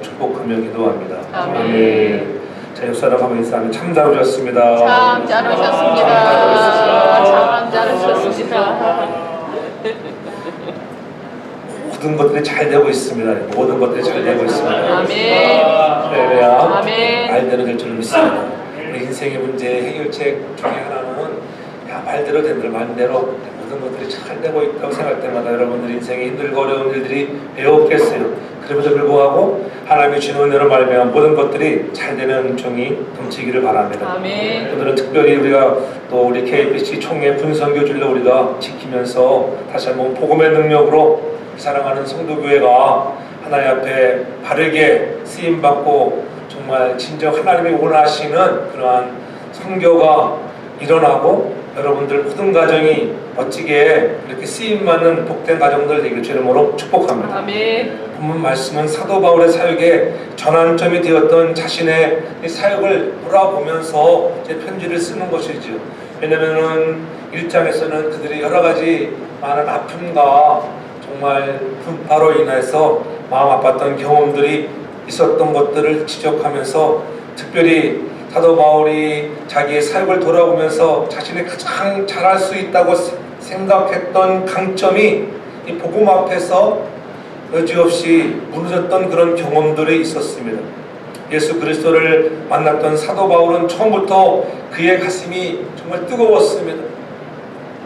축복하며 기도합니다. 아멘. 자, 역사라고 하면 인사하면 참 잘 오셨습니다. 참 잘 오셨습니다. 참 잘 오셨습니다. 모든 것들이 잘 되고 있습니다. 모든 것들이 잘 되고 있습니다. 아멘. 할렐루야. 아멘. 말대로 될 줄 믿습니다. 우리 인생의 문제 해결책 중에 하나는 말대로 된다. 말대로 모든 것들이 잘 되고 있다고 생각할 때마다 여러분들 인생에 힘들고 어려운 일들이 왜 없겠어요. 그럼에도 불구하고 하나님의 주는 은혜로 말미암아 모든 것들이 잘 되는 종이 넘치기를 바랍니다. 아멘. 오늘은 특별히 우리가 또 우리 KBC 총회 분선교주를 우리가 지키면서 다시 한번 복음의 능력으로 사랑하는 성도교회가 하나님 앞에 바르게 쓰임받고 정말 진정 하나님이 원하시는 그러한 선교가 일어나고 여러분들 모든 가정이 멋지게 이렇게 쓰임받는 복된 가정들 되길 주님으로 축복합니다. 아멘. 본문 말씀은 사도 바울의 사역의 전환점이 되었던 자신의 사역을 돌아보면서 제 편지를 쓰는 것이죠. 왜냐면은 1장에서는 그들이 여러 가지 많은 아픔과 정말 분파로 인해서 마음 아팠던 경험들이 있었던 것들을 지적하면서 특별히 사도 바울이 자기의 사역을 돌아보면서 자신이 가장 잘할 수 있다고 생각했던 강점이 이 복음 앞에서 여지없이 무너졌던 그런 경험들이 있었습니다. 예수 그리스도를 만났던 사도 바울은 처음부터 그의 가슴이 정말 뜨거웠습니다.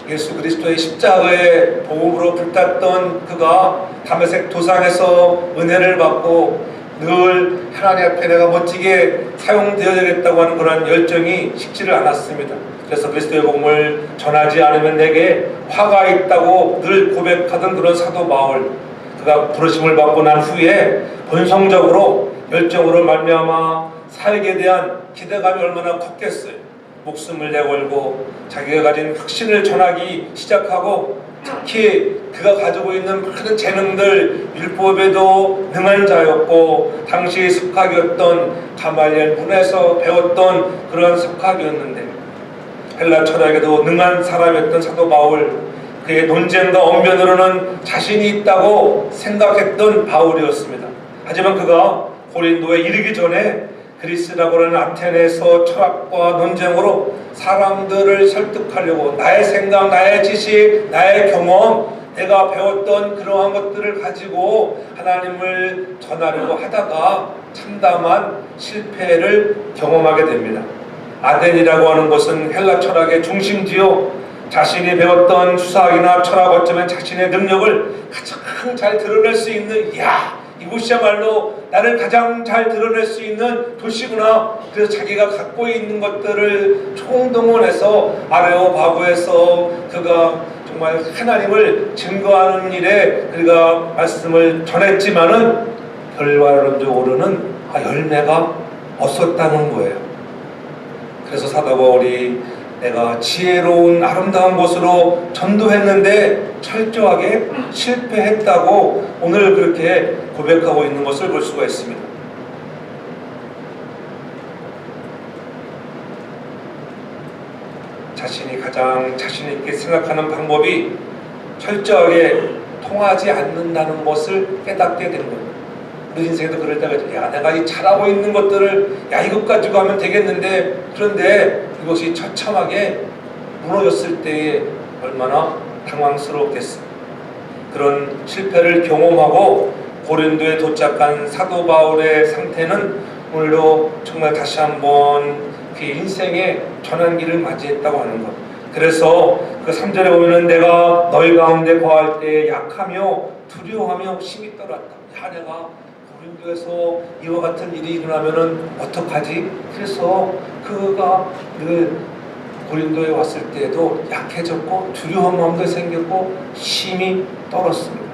예수 그리스도의 십자가의 복음으로 불탔던 그가 다메섹 도상에서 은혜를 받고 늘 하나님 앞에 내가 멋지게 사용되어야겠다고 하는 그런 열정이 식지를 않았습니다. 그래서 그리스도의 복음을 전하지 않으면 내게 화가 있다고 늘 고백하던 그런 사도 바울, 그가 부르심을 받고 난 후에 본성적으로 열정으로 말미암아 사역에 대한 기대감이 얼마나 컸겠어요. 목숨을 내걸고 자기가 가진 확신을 전하기 시작하고 특히 그가 가지고 있는 많은 재능들, 율법에도 능한 자였고 당시 석학이었던 가말리엘 문에서 배웠던 그런 석학이었는데 헬라 철학에도 능한 사람이었던 사도 바울, 그의 논쟁과 언변으로는 자신이 있다고 생각했던 바울이었습니다. 하지만 그가 고린도에 이르기 전에 그리스라고 하는 아테네에서 철학과 논쟁으로 사람들을 설득하려고 나의 생각, 나의 지식, 나의 경험, 내가 배웠던 그러한 것들을 가지고 하나님을 전하려고 하다가 참담한 실패를 경험하게 됩니다. 아덴이라고 하는 것은 헬라 철학의 중심지요. 자신이 배웠던 수사학이나 철학 어쩌면 자신의 능력을 가장 잘 드러낼 수 있는 이곳이야말로 나를 가장 잘 드러낼 수 있는 도시구나. 그래서 자기가 갖고 있는 것들을 총동원해서 아레오바고에서 그가 정말 하나님을 증거하는 일에 그가 말씀을 전했지만은 결과론적으로는 열매가 없었다는 거예요. 그래서 사도 바울이 내가 지혜로운 아름다운 곳으로 전도했는데 철저하게 실패했다고 오늘 그렇게 고백하고 있는 것을 볼 수가 있습니다. 자신이 가장 자신 있게 생각하는 방법이 철저하게 통하지 않는다는 것을 깨닫게 된 거예요. 우리 인생에도 그럴 때가 있죠. 내가 이 잘하고 있는 것들을 이것 가지고 하면 되겠는데 그런데 이것이 처참하게 무너졌을 때에 얼마나 당황스럽겠어요. 그런 실패를 경험하고 고린도에 도착한 사도 바울의 상태는 오늘도 정말 다시 한번 그 인생의 전환기를 맞이했다고 하는 것. 그래서 그 3절에 보면은 내가 너희 가운데 거할 때 약하며 두려워하며 심히 떨었다. 내가 고린도에서 이와 같은 일이 일어나면은 어떡하지? 그래서 그가 늘 고린도에 왔을 때에도 약해졌고 두려운 마음도 생겼고 심히 떨었습니다.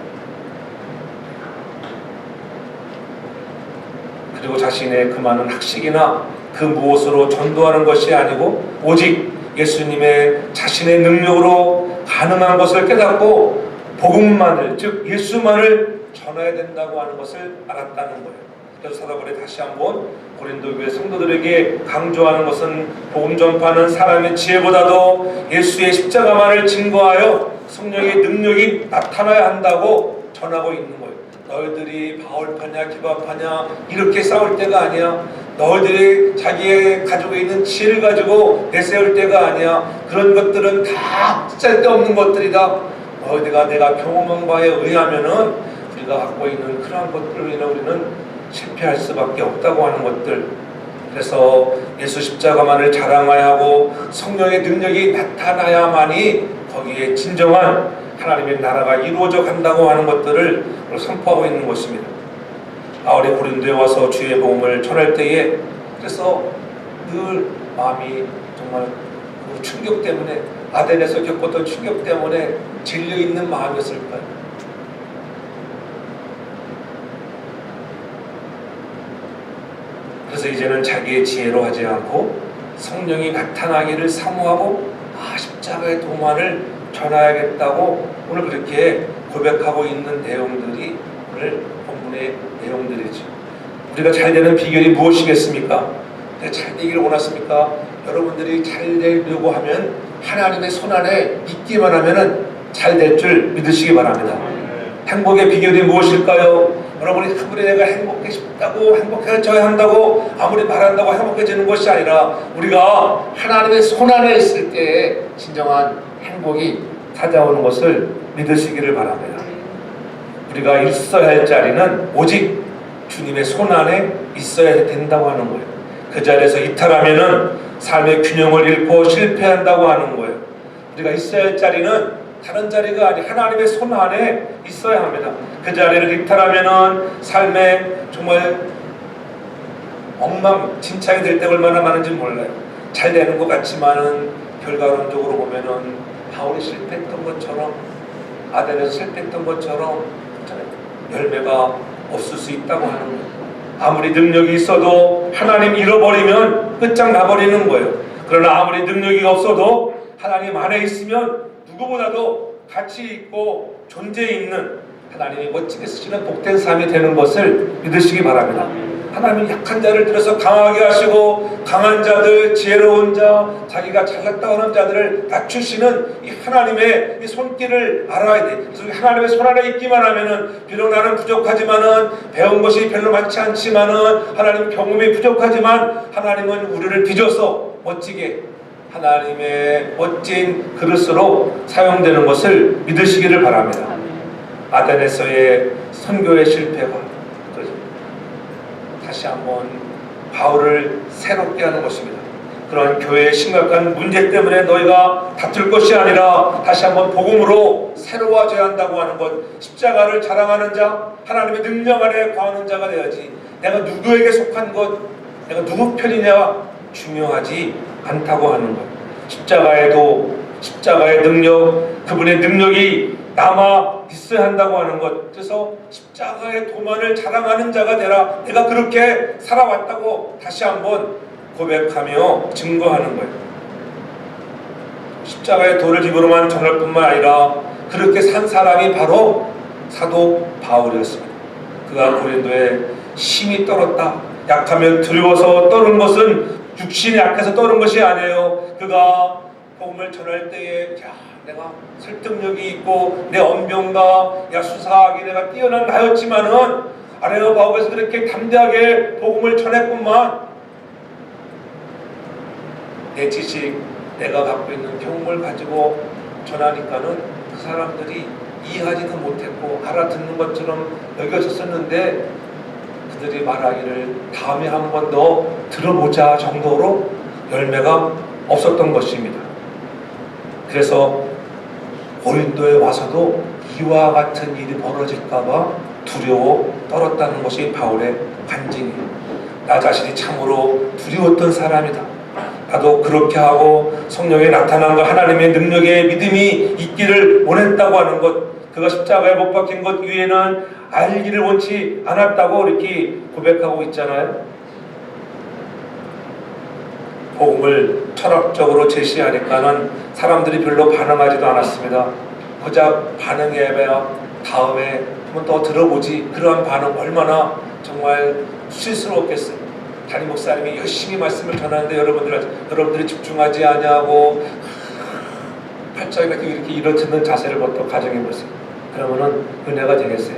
그리고 자신의 그 많은 학식이나 그 무엇으로 전도하는 것이 아니고 오직 예수님의 자신의 능력으로 가능한 것을 깨닫고 복음만을, 즉 예수만을 전해야 된다고 하는 것을 알았다는 거예요. 그래서 사도 바울이 다시 한번 고린도 교회 성도들에게 강조하는 것은 복음 전파는 사람의 지혜보다도 예수의 십자가만을 증거하여 성령의 능력이 나타나야 한다고 전하고 있는 거예요. 너희들이 바울파냐 기바파냐 이렇게 싸울 때가 아니야. 너희들이 자기의 가지고 있는 지혜를 가지고 내세울 때가 아니야. 그런 것들은 다 쓸데없는 것들이다. 너희들가 내가 경험한 바에 의하면은 우리가 갖고 있는 그러한 것들로 인해 우리는 실패할 수밖에 없다고 하는 것들. 그래서 예수 십자가만을 자랑해야 하고 성령의 능력이 나타나야만이 거기에 진정한 하나님의 나라가 이루어져 간다고 하는 것들을 선포하고 있는 것입니다. 바울이 고린도에 와서 주의 복음을 전할 때에 그래서 늘 마음이 정말 그 충격 때문에 아덴에서 겪었던 충격 때문에 질려 있는 마음이었을까요? 그래서 이제는 자기의 지혜로 하지 않고 성령이 나타나기를 사모하고 십자가의 도만을 전해야겠다고 오늘 그렇게 고백하고 있는 내용들이 오늘 본문의 내용들이죠. 우리가 잘 되는 비결이 무엇이겠습니까? 잘 되기를 원하십니까? 여러분들이 잘 되려고 하면 하나님의 손안에 있기만 하면 잘 될 줄 믿으시기 바랍니다. 행복의 비결이 무엇일까요? 여러분이 아무리 내가 행복해졌다고 행복해져야 한다고 아무리 말한다고 행복해지는 것이 아니라 우리가 하나님의 손안에 있을 때 진정한 행복이 찾아오는 것을 믿으시기를 바랍니다. 우리가 있어야 할 자리는 오직 주님의 손안에 있어야 된다고 하는 거예요. 그 자리에서 이탈하면은 삶의 균형을 잃고 실패한다고 하는 거예요. 우리가 있어야 할 자리는 다른 자리가 아니 하나님의 손 안에 있어야 합니다. 그 자리를 이탈하면은 삶에 정말 엉망진창이 될 때가 얼마나 많은지 몰라요. 잘 되는 것 같지만은 결과론적으로 보면은 바울이 실패했던 것처럼 아덴에서 실패했던 것처럼 열매가 없을 수 있다고 하는 거예요. 아무리 능력이 있어도 하나님 잃어버리면 끝장나버리는 거예요. 그러나 아무리 능력이 없어도 하나님 안에 있으면 누구보다도 가치 있고 존재 있는 하나님이 멋지게 쓰시는 복된 삶이 되는 것을 믿으시기 바랍니다. 하나님은 약한 자를 들어서 강하게 하시고 강한 자들, 지혜로운 자, 자기가 잘났다 하는 자들을 낮추시는 이 하나님의 이 손길을 알아야 돼. 그래서 하나님의 손 안에 있기만 하면은 비록 나는 부족하지만은 배운 것이 별로 많지 않지만은 하나님 경험이 부족하지만 하나님은 우리를 빚어서 멋지게 하나님의 멋진 그릇으로 사용되는 것을 믿으시기를 바랍니다. 아덴에서의 선교의 실패가 다시 한번 바울을 새롭게 하는 것입니다. 그런 교회의 심각한 문제 때문에 너희가 다툴 것이 아니라 다시 한번 복음으로 새로워져야 한다고 하는 것. 십자가를 자랑하는 자, 하나님의 능력 안에 거하는 자가 되어야지. 내가 누구에게 속한 것, 내가 누구 편이냐 중요하지 않다고 하는 것. 십자가의 능력, 그분의 능력이 남아 있어야 한다고 하는 것. 그래서 십자가의 도만을 자랑하는 자가 되라. 내가 그렇게 살아왔다고 다시 한번 고백하며 증거하는 거예요. 십자가의 도를 집으로만 전할 뿐만 아니라 그렇게 산 사람이 바로 사도 바울이었습니다. 그가 고린도에 힘이 떨었다. 약하면 두려워서 떠는 것은 육신이 약해서 떠는 것이 아니에요. 그가 복음을 전할 때에 내가 설득력이 있고 내 언변과 수사하기 내가 뛰어난 나였지만은 아레오바고에서 그렇게 담대하게 복음을 전했건만 내 지식, 내가 갖고 있는 경험을 가지고 전하니까는 그 사람들이 이해하지도 못했고 알아듣는 것처럼 여겨졌었는데 그들이 말하기를 다음에 한 번 더 들어보자 정도로 열매가 없었던 것입니다. 그래서 고린도에 와서도 이와 같은 일이 벌어질까봐 두려워 떨었다는 것이 바울의 간증이에요. 나 자신이 참으로 두려웠던 사람이다. 나도 그렇게 하고 성령에 나타난과 하나님의 능력에 믿음이 있기를 원했다고 하는 것, 그가 십자가에 못 박힌 것 위에는 알기를 원치 않았다고 이렇게 고백하고 있잖아요. 복음을 철학적으로 제시하니까는 사람들이 별로 반응하지도 않았습니다. 고작 반응해봐야 다음에 한번 더 들어보지. 그러한 반응 얼마나 정말 수치스러웠겠어요. 담임 목사님이 열심히 말씀을 전하는데 여러분들이 집중하지 아니하고 팔짱 이렇게 일어듣는 자세를 보통 가정해보세요. 그러면은 은혜가 되겠어요?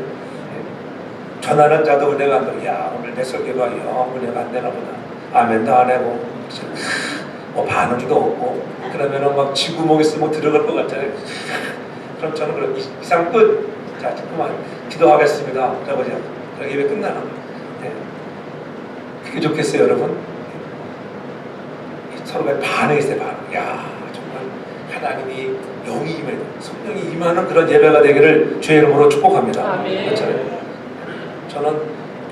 전하는 자도 은혜가 안 되고, 야 오늘 내 설교가 영 은혜가 안 되나 보다. 아멘도 안 하고 뭐 반응도 없고 그러면은 막 지구멍에 쓰면 들어갈 것 같잖아요. 그럼 저는 그럼 이상 끝. 자 그만 기도하겠습니다. 저거죠. 그럼 예배 끝나는 거예요. 네. 그게 좋겠어요, 여러분. 서로가 반응이 있어요. 반응. 야 정말 하나님이 영이 임해, 성령이 임하는 그런 예배가 되기를 주의 이름으로 축복합니다. 아멘. 그렇잖아요. 저는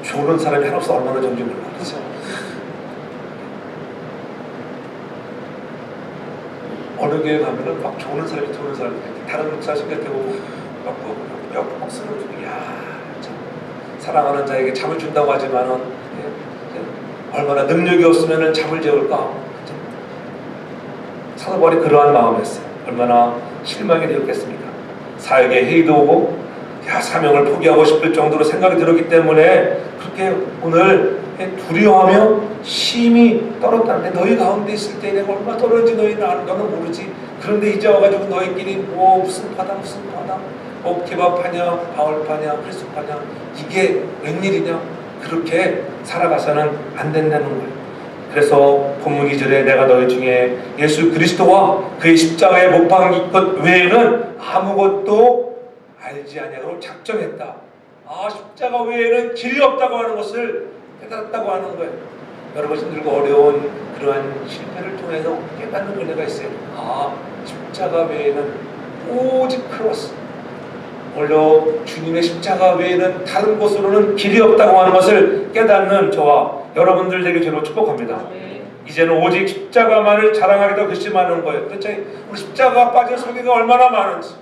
조는 사람이 하나 없어 얼마나 좋은지 몰라. 그렇죠? 어느 교회 가면은 막 조는 사람이 다른 목사 생각해보고 막 쓰는 분이 참 사랑하는 자에게 잠을 준다고 하지만은 얼마나 능력이 없으면은 잠을 재울까. 사도 바울이 그러한 마음이었어요. 얼마나 실망이 되었겠습니까? 사역에 회의도 오고 사명을 포기하고 싶을 정도로 생각이 들었기 때문에 그렇게 오늘 두려워하며 심히 떨었다는데, 너희 가운데 있을 때 내가 얼마나 떨었는지 너는 모르지. 그런데 이제 와가지고 너희끼리 무슨 파다 뭐 개밥하냐 바울파냐 그리스도파냐 이게 웬일이냐, 그렇게 살아가서는 안 된다는 거예요. 그래서 본문 2절에 내가 너희 중에 예수 그리스도와 그의 십자가에 못 박힌 것 외에는 아무것도 알지 아니하고 작정했다. 십자가 외에는 길이 없다고 하는 것을 깨달았다고 하는 거예요. 여러분 힘들고 어려운 그러한 실패를 통해서 깨닫는 은혜가 있어요. 십자가 외에는 오직 크로스, 물론 주님의 십자가 외에는 다른 곳으로는 길이 없다고 하는 것을 깨닫는 저와 여러분들 되게 저로 축복합니다. 이제는 오직 십자가만을 자랑하기도 결심하는 거예요. 그렇죠? 우리 십자가 빠진 설교가 얼마나 많은지,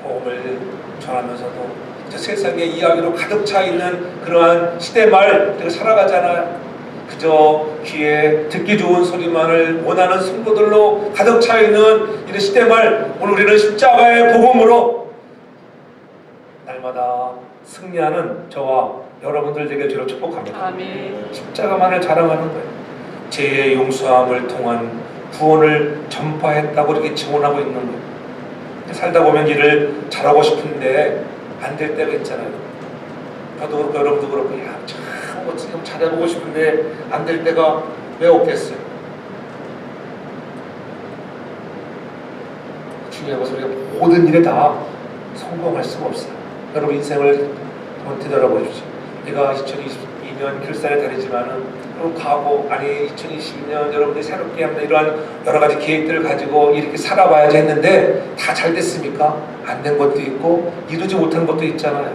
복음을 전하면서도 세상의 이야기로 가득 차 있는 그러한 시대 말 우리가 살아가잖아요. 그저 귀에 듣기 좋은 소리만을 원하는 성도들로 가득 차 있는 이런 시대 말, 오늘 우리는 십자가의 복음으로 날마다 승리하는 저와 여러분들 되게 주로 축복합니다. 아멘. 십자가만을 자랑하는 거예요. 죄의 용서함을 통한 구원을 전파했다고 이렇게 증언하고 있는 거예요. 살다 보면 일을 잘하고 싶은데 안 될 때가 있잖아요. 저도 그렇고 여러분도 그렇고 참 지금 잘해보고 싶은데 안 될 때가 왜 없겠어요? 중요한 것은 우리가 모든 일에 다 성공할 수가 없어요. 여러분 인생을 한번 되돌아보십시오. 내가 2022년 결산의 달이지만은 가고 2022년 여러분들이 새롭게 합니다. 이러한 여러 가지 계획들을 가지고 이렇게 살아봐야지 했는데 다 잘 됐습니까? 안 된 것도 있고 이루지 못한 것도 있잖아요.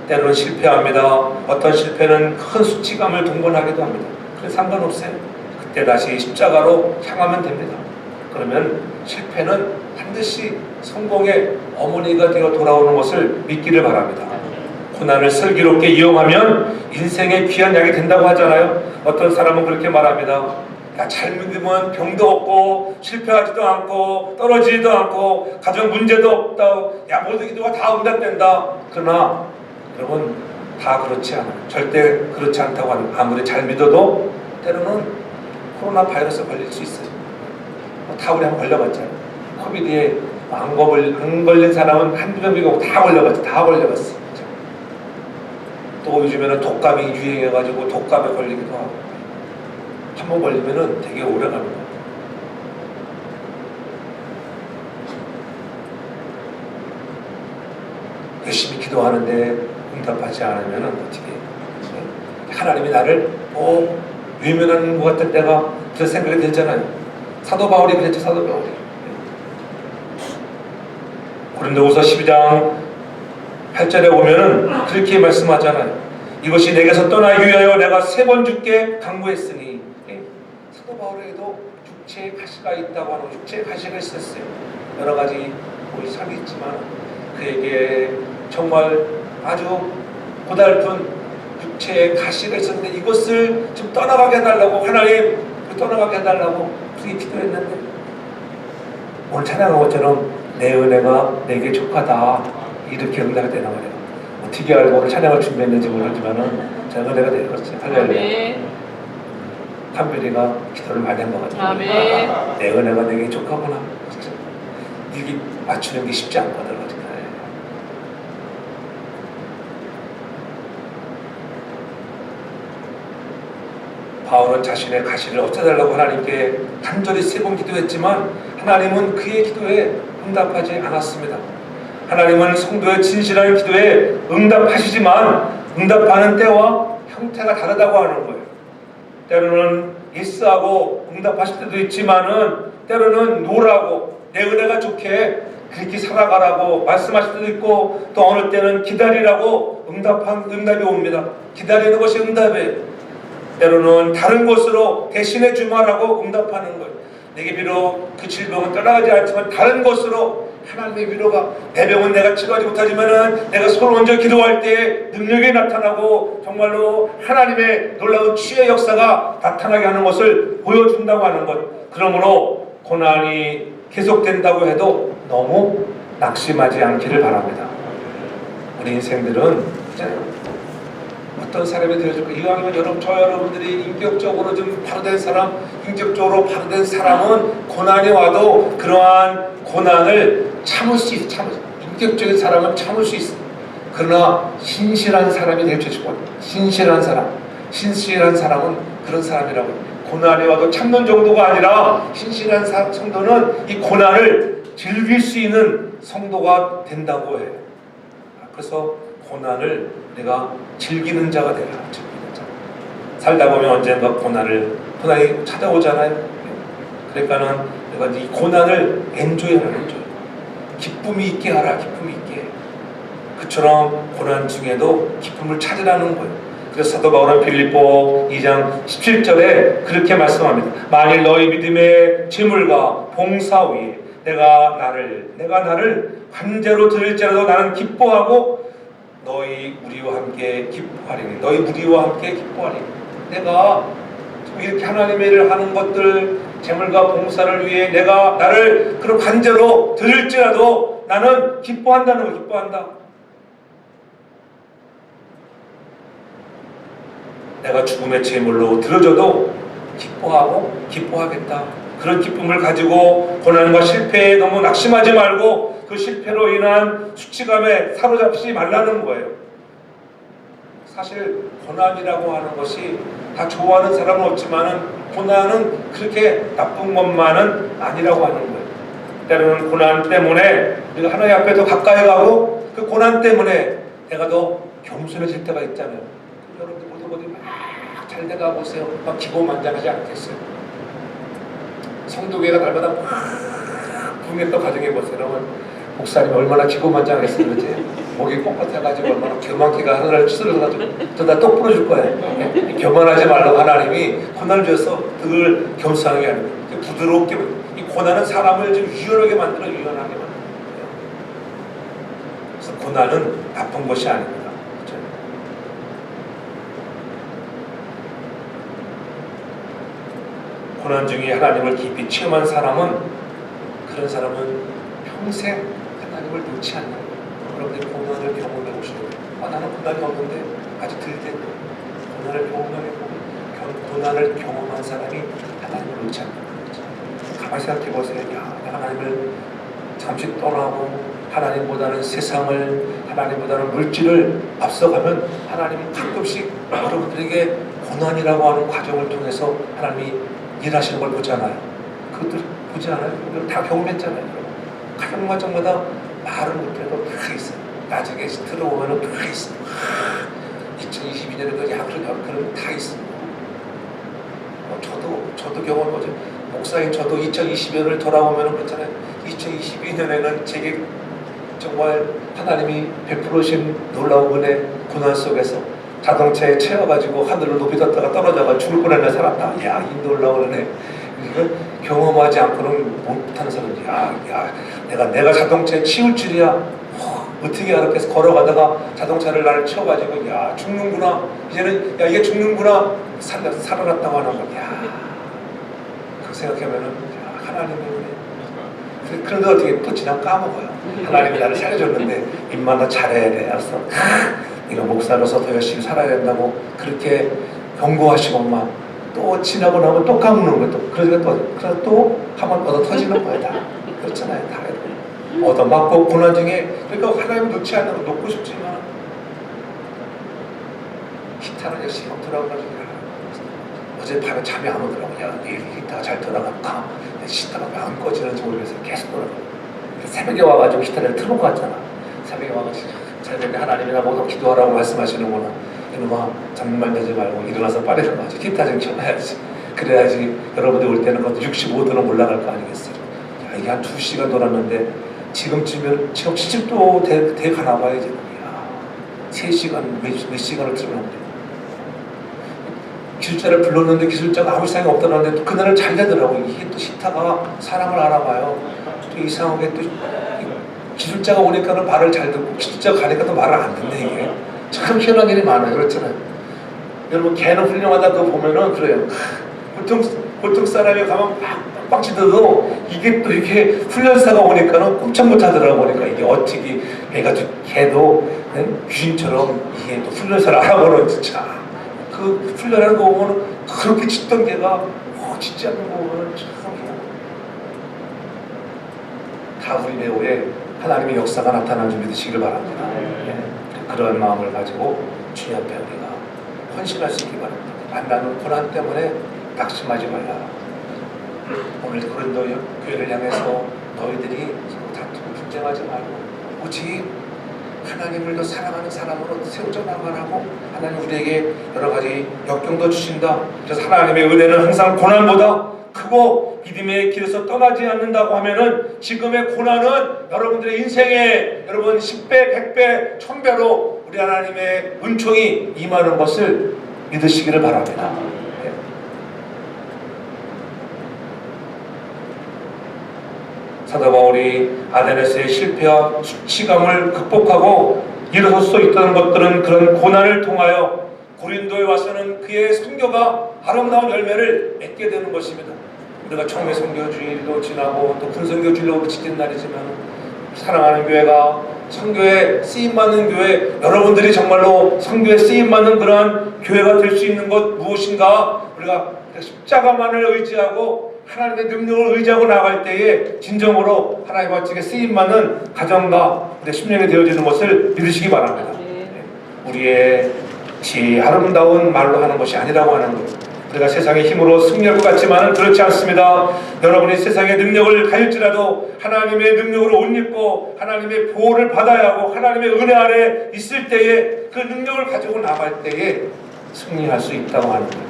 때로는 실패합니다. 어떤 실패는 큰 수치감을 동반하기도 합니다. 그래서 상관없어요. 그때 다시 십자가로 향하면 됩니다. 그러면 실패는 반드시 성공의 어머니가 되어 돌아오는 것을 믿기를 바랍니다. 고난을 슬기롭게 이용하면 인생의 귀한 약이 된다고 하잖아요. 어떤 사람은 그렇게 말합니다. 잘 믿으면 병도 없고 실패하지도 않고 떨어지지도 않고 가정 문제도 없다. 모든 기도가 다 응답된다. 그러나 여러분 다 그렇지 않아요. 절대 그렇지 않다고 하는, 아무리 잘 믿어도 때로는 코로나 바이러스 걸릴 수 있어요. 다 우리 한번 걸려봤잖아요. 코비드에 안 걸린 사람은 한두 명이고 다 걸려봤죠. 다 걸려봤어. 또 요즘에는 독감이 유행해가지고 독감에 걸리기도 하고, 한 번 걸리면은 되게 오래 갑니다. 열심히 기도하는데 응답하지 않으면은 어떻게? 하나님이 나를 외면하는 것 같은 때가 그런 생각이 들잖아요. 사도 바울이 그랬죠. 사도 바울이 고린도후서 12장 8절에 오면은 그렇게 말씀하잖아요. 이것이 내게서 떠나기 위하여 내가 3번 주께 강구했으니, 사도 바울에게도 육체의 가시가 있다고 하는, 육체의 가시가 있었어요. 여러 가지 삶이 있지만 그에게 정말 아주 고달픈 육체의 가시가 있었는데 이것을 좀 떠나가게 해달라고, 하나님 떠나가게 해달라고 그렇게 기도했는데, 오늘 찬양한 것처럼 내 은혜가 내게 족하다 이렇게 응답이 되는 거예요. 어떻게 알고 오늘 찬양을 준비했는지 모르지만은 제 은혜가 되었어요. 할렐루야. 한별이가 기도를 많이 한 것 같아요. 아멘. 내 은혜가 내게 족하구나. 이게 맞추는 게 쉽지 않거든. 바울은 자신의 가시를 없애달라고 하나님께 간절히 3번 기도했지만 하나님은 그의 기도에 응답하지 않았습니다. 하나님은 성도의 진실한 기도에 응답하시지만 응답하는 때와 형태가 다르다고 하는 거예요. 때로는 예스하고 응답하실 때도 있지만은 때로는 노라고 내 은혜가 좋게 그렇게 살아가라고 말씀하실 때도 있고, 또 어느 때는 기다리라고 응답이 옵니다. 기다리는 것이 응답이에요. 때로는 다른 것으로 대신해 주마라고 응답하는 거예요. 내게 비록 그 질병은 떠나가지 않지만 다른 것으로 하나님의 위로가, 내 병은 내가 치료하지 못하지만은 내가 손을 얹어 기도할 때 능력이 나타나고 정말로 하나님의 놀라운 치유의 역사가 나타나게 하는 것을 보여준다고 하는 것. 그러므로 고난이 계속된다고 해도 너무 낙심하지 않기를 바랍니다. 우리 인생들은 어떤 사람이 되어줄까? 이왕이면 여러분들이 인격적으로 좀 바로된 사람, 인격적으로 바로된 사람은 고난이 와도 그러한 고난을 참을 수 있어. 인격적인 사람은 참을 수 있어. 그러나 신실한 사람이 될 수 있고, 신실한 사람은 그런 사람이라고 해요. 고난이 와도 참는 정도가 아니라 신실한 성도는 이 고난을 즐길 수 있는 성도가 된다고 해요. 그래서 고난을 내가 즐기는 자가 되라. 즐기는 자. 살다 보면 언젠가 고난이 찾아오잖아요. 그러니까는 내가 이 고난을 엔조이하라. 기쁨이 있게 하라. 기쁨이 있게. 그처럼 고난 중에도 기쁨을 찾으라는 거예요. 그래서 사도 바울은 필립보 2장 17절에 그렇게 말씀합니다. 만일 너희 믿음의 재물과 봉사 위에 내가 나를 관제로 드릴지라도 나는 기뻐하고 너희 무리와 함께 기뻐하리니. 너희 무리와 함께 기뻐하리니. 내가 이렇게 하나님의 일을 하는 것들, 재물과 봉사를 위해 내가 나를 그런 관제로 드릴지라도 나는 기뻐한다는 거. 기뻐한다. 내가 죽음의 제물로 들어줘도 기뻐하겠다. 그런 기쁨을 가지고 고난과 실패에 너무 낙심하지 말고 그 실패로 인한 수치감에 사로잡히지 말라는 거예요. 사실 고난이라고 하는 것이 다 좋아하는 사람은 없지만은 고난은 그렇게 나쁜 것만은 아니라고 하는 거예요. 때로는 고난 때문에 우리가 하나님 앞에 더 가까이 가고 그 고난 때문에 내가 더 겸손해질 때가 있잖아요. 여러분들 모두 잘 돼가 보세요. 막 기고만장하지 않겠어요? 성도교회가 날마다 막 붕했던 가정해 보세요. 여러분, 목사님이 얼마나 기고만장하겠어요, 그렇지? 목이 뻣뻣해가지고 얼마나 교만기가 하늘을 찌르러가지고 저다 똑 부러질 거예요. 교만하지 말라고 하나님이 고난을 주셔서 늘 겸손하게 하는 거예요. 부드럽게. 이 고난은 사람을 좀 유연하게 만들어요. 유연하게 만들어요. 그래서 고난은 나쁜 것이 아닙니다. 그렇죠? 고난 중에 하나님을 깊이 체험한 사람은, 그런 사람은 평생 하나님을 놓지 않는 거예요. 여러분들이 고난을 경험해 보시고, 나는 고난이 없는데 아직 들 텐데, 고난을 경험한 사람이 하나님을 놓지 않는 거죠. 가만히 생각해 보세요. 내가 하나님을 잠시 떠나고 하나님보다는 세상을, 하나님보다는 물질을 앞서가면 하나님은 가끔씩 여러분들에게 고난이라고 하는 과정을 통해서 하나님이 일하시는 걸 보잖아요. 그것들 보지 않아요? 다 경험했잖아요. 가정 과정마다 말을 못해도 다 있어요. 나중에 들어오면은 다 있어요. 2022년에도 그런 다 있습니다. 저도 경험하죠. 목사인 저도 2022년을 돌아오면은 그렇잖아요. 2022년에는 제게 정말 하나님이 베풀으신 놀라운 은혜, 고난 속에서 자동차에 채워가지고 하늘을 높이 떴다가 떨어져가 죽을 뻔했네 살았다. 이 놀라운 은혜. 이걸 경험하지 않고는 못하는 사람이지. 내가 자동차에 치울 줄이야. 어떻게 알았겠어 걸어가다가 자동차를 나를 치워가지고 죽는구나. 이제는 이게 죽는구나. 살아났다고 하는 거야. 그 생각하면은 하나님의 은혜. 그런데 어떻게 또 지나 까먹어요. 하나님이 나를 살려줬는데 입만 더 잘해야 돼. 알았어. 네가 목사로서 더 열심히 살아야 된다고 그렇게 경고하시고만 또 지나고 나면 또 까먹는 거예요. 그래서 또 한 번 얻어 터지는 거예요. 다 그렇잖아요. 다 얻어맞고 고난 중에, 그러니까 하나님 놓지 않는 거 놓고 싶지만 기타는 열심히 돌아가지고 어제 밤에 잠이 안 오더라고. 야, 내일 히터가 잘 돌아갈까? 히터가 왜 안 꺼지는지 모르겠어요. 계속 돌아가고. 새벽에 와가지고 히터를 틀어놓고 왔잖아. 새벽에 와가지고 새벽에 하나님이나 모두 기도하라고 말씀하시는구나. 이놈아, 잠만 자지 말고 일어나서 빨리 일어나지. 히터 좀 켜놔야지. 그래야지 여러분들 올 때는 그것도 65도는 올라갈 거 아니겠어요. 야, 이게 한 2시간 돌았는데 지금쯤이면 지금 70도 돼 가나 봐요. 이제. 야, 3시간, 몇 시간을 틀어놨는데. 기술자를 불렀는데 기술자가 아무 생각이 없다는데 또 그날은 잘 되더라고요. 이게 또 히타가 사람을 알아봐요. 또 이상하게 또 기술자가 오니까는 말을 잘 듣고 기술자가 가니까 또 말을 안 듣네. 이게 참 희한한 일이 많아요. 그렇잖아요. 여러분 개는 훌륭하다 그거 보면은 그래요. 보통 사람이 가면 빡빡 치더라도 이게 또 이게 훈련사가 오니까는 꼼짝 못하더라고. 그러니까 이게 어떻게 개도 귀신처럼 이게 또 훈련사를 알아보는 진짜. 그 훈련하는 거 보면 그렇게 짖던 개가 짖지 않는 거 보면 참 다우리 배우에 하나님의 역사가 나타난 줄 믿으시기를 바랍니다. 그런 마음을 가지고 주님 앞에 우리가 헌신할 수 있기 바랍니다. 만나는 고난 때문에 낙심하지 말라. 오늘 고린도 교회를 향해서 너희들이 다투고 분쟁하지 말고 오직 하나님을 더 사랑하는 사람으로 세워져 나가라고 하나님 우리에게 여러 가지 역경도 주신다. 그래서 하나님의 은혜는 항상 고난보다 크고 믿음의 길에서 떠나지 않는다고 하면은 지금의 고난은 여러분들의 인생에 여러분 10배, 100배, 1000배로 우리 하나님의 은총이 임하는 것을 믿으시기를 바랍니다. 사도 바울이 아데네스의 실패와 수치감을 극복하고 일어설 수 있다는 것들은 그런 고난을 통하여 고린도에 와서는 그의 선교가 아름다운 열매를 맺게 되는 것입니다. 우리가 청회 선교주일도 지나고 또 군선교주일로 지킨 날이지만 사랑하는 교회가 선교에 쓰임받는 교회, 여러분들이 정말로 선교에 쓰임받는 그러한 교회가 될 수 있는 것 무엇인가? 우리가 십자가만을 의지하고 하나님의 능력을 의지하고 나갈 때에 진정으로 하나님의 멋지게 쓰임받는 가정과 우리의 심령이 되어지는 것을 믿으시기 바랍니다. 우리의 아름다운 말로 하는 것이 아니라고 하는 것. 우리가 세상의 힘으로 승리할 것 같지만 그렇지 않습니다. 여러분이 세상의 능력을 가질지라도 하나님의 능력으로 옷 입고 하나님의 보호를 받아야 하고 하나님의 은혜 아래 있을 때에 그 능력을 가지고 나갈 때에 승리할 수 있다고 하는 거예요.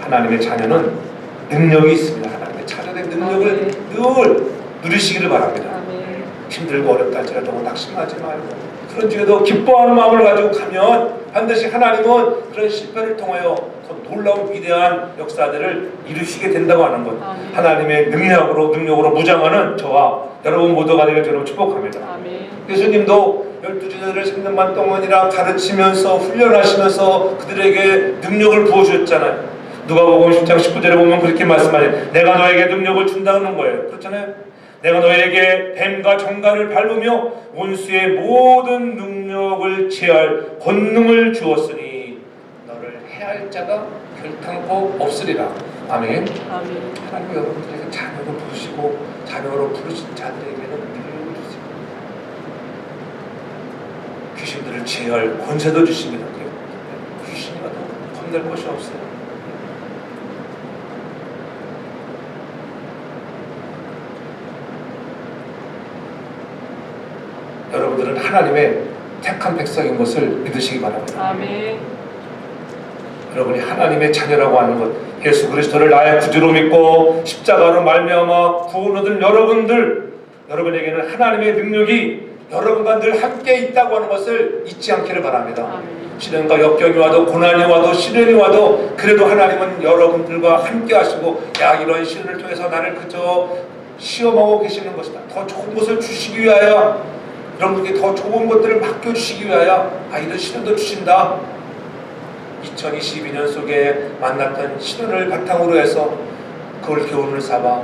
하나님의 자녀는 능력이 있습니다. 하나님의 자녀의 능력을 늘 누리시기를 바랍니다. 힘들고 어렵다 할지라도 낙심하지 말고 그런 중에도 기뻐하는 마음을 가지고 가면 반드시 하나님은 그런 실패를 통하여 더 놀라운 위대한 역사들을 이루시게 된다고 하는 것. 하나님의 능력으로 무장하는 저와 여러분 모두가 되길 저는 축복합니다. 예수님도 12제자들을 3년 반 동안이나 가르치면서 훈련하시면서 그들에게 능력을 부어주셨잖아요. 누가복음 10장 19절에 보면 그렇게 말씀하죠. 내가 너에게 능력을 준다는 거예요. 그렇잖아요. 내가 너에게 뱀과 정갈을 밟으며 원수의 모든 능력을 제할 권능을 주었으니 너를 해할 자가 결탄코 없으리라. 아멘. 하나님 여러분들에게 자녀로 부르시고 자녀로 부르신 자들에게는 능력을 주시고 귀신들을 제할 권세도 주십니다. 귀신이 와도 겁낼 것이 없어요. 여러분들은 하나님의 택한 백성인 것을 믿으시기 바랍니다. 아멘. 여러분이 하나님의 자녀라고 하는 것, 예수 그리스도를 나의 구주로 믿고 십자가로 말미암아 구원 얻은 여러분에게는 하나님의 능력이 여러분과 늘 함께 있다고 하는 것을 잊지 않기를 바랍니다. 아멘. 시련과 역경이 와도 고난이 와도 시련이 와도 그래도 하나님은 여러분들과 함께 하시고 야 이런 시련을 통해서 나를 그저 시험하고 계시는 것이다. 더 좋은 것을 주시기 위하여 여러분께 더 좋은 것들을 맡겨주시기 위하여 이런 시련도 주신다. 2022년 속에 만났던 시련을 바탕으로 해서 그걸 교훈을 삼아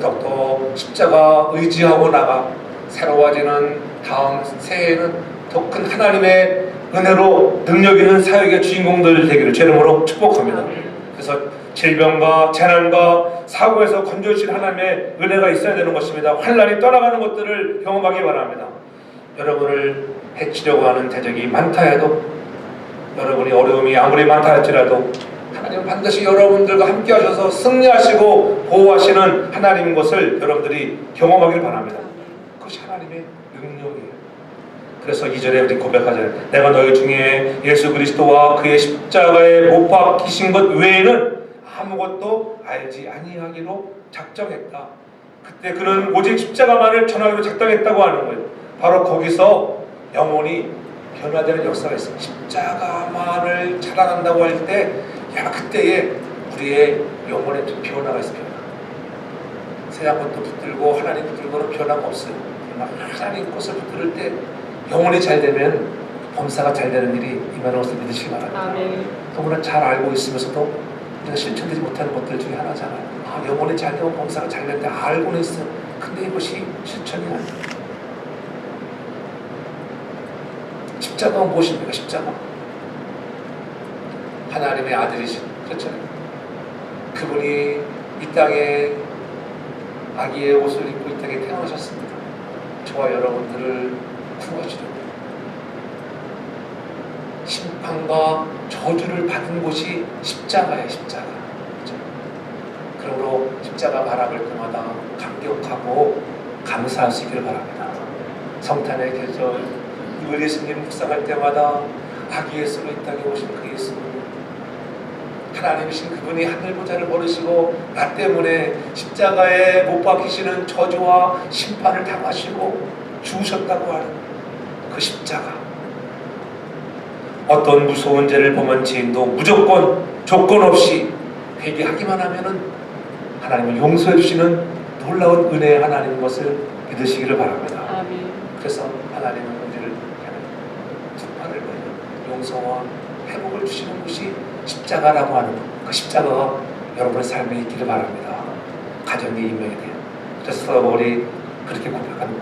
더욱더 십자가 의지하고 나가 새로워지는 다음 새해에는 더 큰 하나님의 은혜로 능력 있는 사역의 주인공들 되기를 제 이름으로 축복합니다. 그래서 질병과 재난과 사고에서 건져주신 하나님의 은혜가 있어야 되는 것입니다. 환난이 떠나가는 것들을 경험하기 바랍니다. 여러분을 해치려고 하는 대적이 많다 해도 여러분이 어려움이 아무리 많다 할지라도 하나님은 반드시 여러분들과 함께 하셔서 승리하시고 보호하시는 하나님인 것을 여러분들이 경험하길 바랍니다. 그것이 하나님의 능력이에요. 그래서 2절에 우리 고백하잖아요. 내가 너희 중에 예수 그리스도와 그의 십자가에 못 박히신 것 외에는 아무것도 알지 아니하기로 작정했다. 그때 그는 오직 십자가만을 전하기로 작정했다고 하는 거예요. 바로 거기서 영혼이 변화되는 역사가 있어요. 십자가만을 자랑한다고 할 때, 야, 그때에 우리의 영혼에 좀 변화가 있어요. 세상 것도 붙들고 하나님 붙들고는 변화가 없어요. 하나님 것을 붙들 때 영혼이 잘 되면 범사가 잘 되는 일이 임하는 것을 믿으시기 바랍니다. 너무나 잘 알고 있으면서도 우리가 실천되지 못하는 것들 중에 하나잖아요. 아, 영혼이 잘 되고 범사가 잘 되는데 알고는 있어요. 근데 이것이 실천이 아니에요. 십자가가 무엇입니까? 십자가 하나님의 아들이신, 그렇잖아요. 그분이 이 땅에 아기의 옷을 입고 이 땅에 태어나셨습니다. 저와 여러분들을 구하시려고. 심판과 저주를 받은 곳이 십자가예요. 십자가. 그렇죠? 그러므로 십자가 바라볼 때마다 감격하고 감사할 수 있기를 바랍니다. 성탄의 계절 우리 예수님 묵상할 때마다 아기 예수로 이 땅에 오신 그 예수, 하나님이신 그분이 하늘 보좌를 모르시고 나 때문에 십자가에 못 박히시는 저주와 심판을 당하시고 죽으셨다고 하는 그 십자가. 어떤 무서운 죄를 범한 죄인도 무조건 조건 없이 회개하기만 하면은 하나님은 용서해 주시는 놀라운 은혜의 하나님인 것을 믿으시기를 바랍니다. 아멘. 그래서 하나님은 우리를 두 팔을 벌려 용서와 회복을 주시는 것이 십자가라고 하는 그 십자가가 여러분의 삶에 있기를 바랍니다. 가정의 임명이 돼요. 그래서 우리 그렇게 고백하는